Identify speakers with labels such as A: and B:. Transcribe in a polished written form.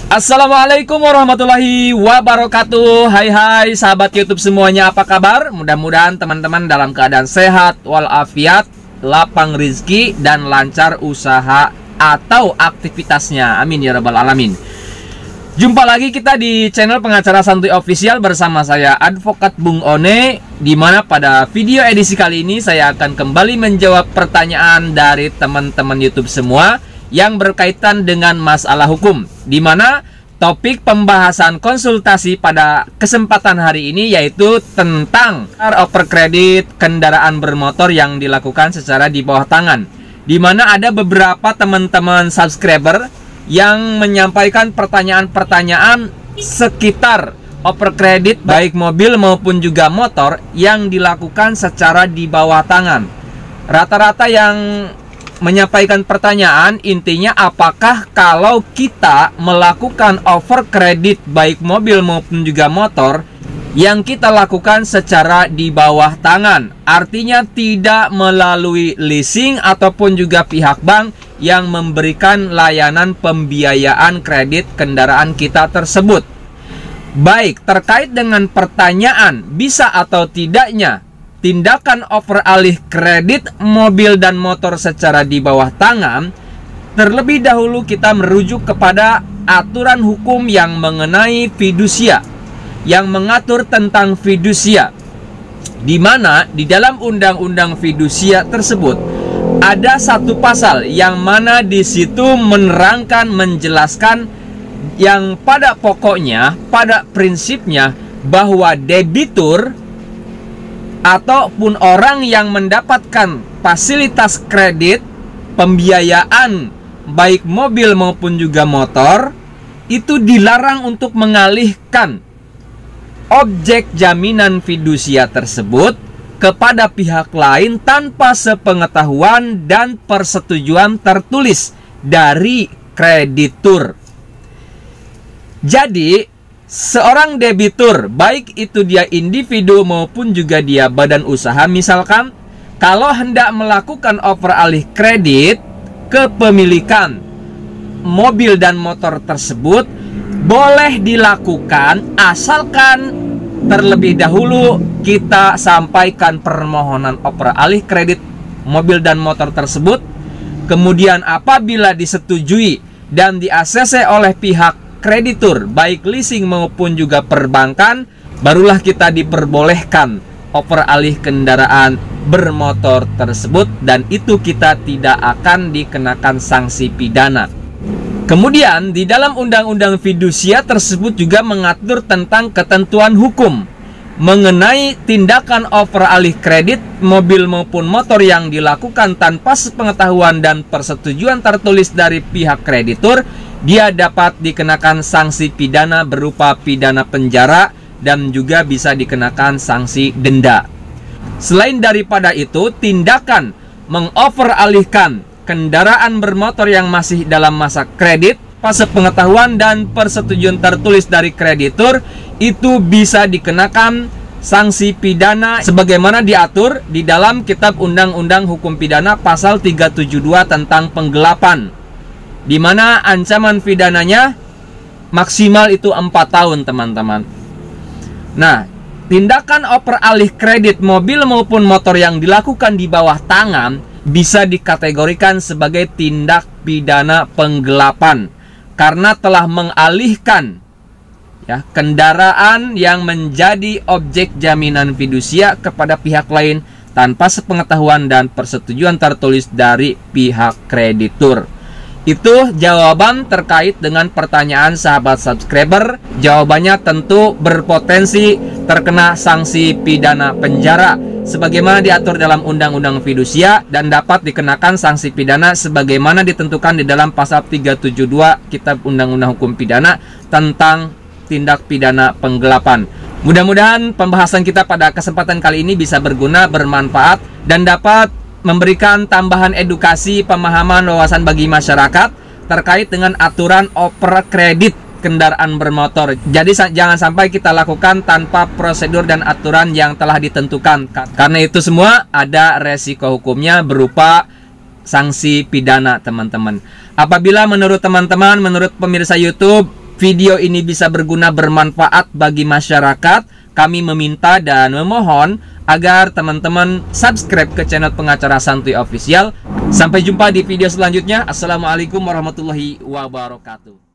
A: Assalamualaikum warahmatullahi wabarakatuh. Hai sahabat YouTube semuanya, apa kabar? Mudah-mudahan teman-teman dalam keadaan sehat walafiat, lapang rizki, dan lancar usaha atau aktivitasnya. Amin ya rabbal alamin. Jumpa lagi kita di channel Pengacara Santuy Official bersama saya Advokat Bung One, dimana pada video edisi kali ini saya akan kembali menjawab pertanyaan dari teman-teman YouTube semua yang berkaitan dengan masalah hukum, di mana topik pembahasan konsultasi pada kesempatan hari ini yaitu tentang overkredit kendaraan bermotor yang dilakukan secara di bawah tangan, di mana ada beberapa teman-teman subscriber yang menyampaikan pertanyaan-pertanyaan sekitar overkredit baik mobil maupun juga motor yang dilakukan secara di bawah tangan. Rata-rata yang menyampaikan pertanyaan intinya, apakah kalau kita melakukan overkredit baik mobil maupun juga motor yang kita lakukan secara di bawah tangan, artinya tidak melalui leasing ataupun juga pihak bank yang memberikan layanan pembiayaan kredit kendaraan kita tersebut. Baik, terkait dengan pertanyaan bisa atau tidaknya tindakan overalih kredit mobil dan motor secara di bawah tangan, terlebih dahulu kita merujuk kepada aturan hukum yang mengenai fidusia, yang mengatur tentang fidusia, di mana di dalam undang-undang fidusia tersebut ada satu pasal yang mana di situ menerangkan, menjelaskan yang pada pokoknya, pada prinsipnya bahwa debitur ataupun orang yang mendapatkan fasilitas kredit pembiayaan baik mobil maupun juga motor itu dilarang untuk mengalihkan objek jaminan fidusia tersebut kepada pihak lain tanpa sepengetahuan dan persetujuan tertulis dari kreditur. Jadi seorang debitur, baik itu dia individu maupun juga dia badan usaha, misalkan kalau hendak melakukan overalih kredit kepemilikan mobil dan motor tersebut, boleh dilakukan asalkan terlebih dahulu kita sampaikan permohonan overalih kredit mobil dan motor tersebut. Kemudian apabila disetujui dan di-ACC oleh pihak kreditur baik leasing maupun juga perbankan, barulah kita diperbolehkan overalih kendaraan bermotor tersebut, dan itu kita tidak akan dikenakan sanksi pidana. Kemudian di dalam undang-undang fidusia tersebut juga mengatur tentang ketentuan hukum mengenai tindakan overalih kredit mobil maupun motor yang dilakukan tanpa sepengetahuan dan persetujuan tertulis dari pihak kreditur. Dia dapat dikenakan sanksi pidana berupa pidana penjara dan juga bisa dikenakan sanksi denda. Selain daripada itu, tindakan mengoveralihkan kendaraan bermotor yang masih dalam masa kredit pas sepengetahuan dan persetujuan tertulis dari kreditur itu bisa dikenakan sanksi pidana sebagaimana diatur di dalam Kitab Undang-Undang Hukum Pidana pasal 372 tentang penggelapan, di mana ancaman pidananya maksimal itu 4 tahun, teman-teman. Nah, tindakan overalih kredit mobil maupun motor yang dilakukan di bawah tangan bisa dikategorikan sebagai tindak pidana penggelapan karena telah mengalihkan kendaraan yang menjadi objek jaminan fidusia kepada pihak lain tanpa sepengetahuan dan persetujuan tertulis dari pihak kreditur. Itu jawaban terkait dengan pertanyaan sahabat subscriber. Jawabannya tentu berpotensi terkena sanksi pidana penjara sebagaimana diatur dalam Undang-Undang Fidusia dan dapat dikenakan sanksi pidana sebagaimana ditentukan di dalam pasal 372 Kitab Undang-Undang Hukum Pidana tentang tindak pidana penggelapan. Mudah-mudahan pembahasan kita pada kesempatan kali ini bisa berguna, bermanfaat, dan dapat memberikan tambahan edukasi, pemahaman, wawasan bagi masyarakat terkait dengan aturan overkredit kendaraan bermotor. Jadi jangan sampai kita lakukan tanpa prosedur dan aturan yang telah ditentukan. Karena itu semua ada resiko hukumnya berupa sanksi pidana, teman-teman. Apabila menurut teman-teman, menurut pemirsa YouTube, video ini bisa berguna bermanfaat bagi masyarakat, kami meminta dan memohon agar teman-teman subscribe ke channel Pengacara Santuy Official. Sampai jumpa di video selanjutnya. Assalamualaikum warahmatullahi wabarakatuh.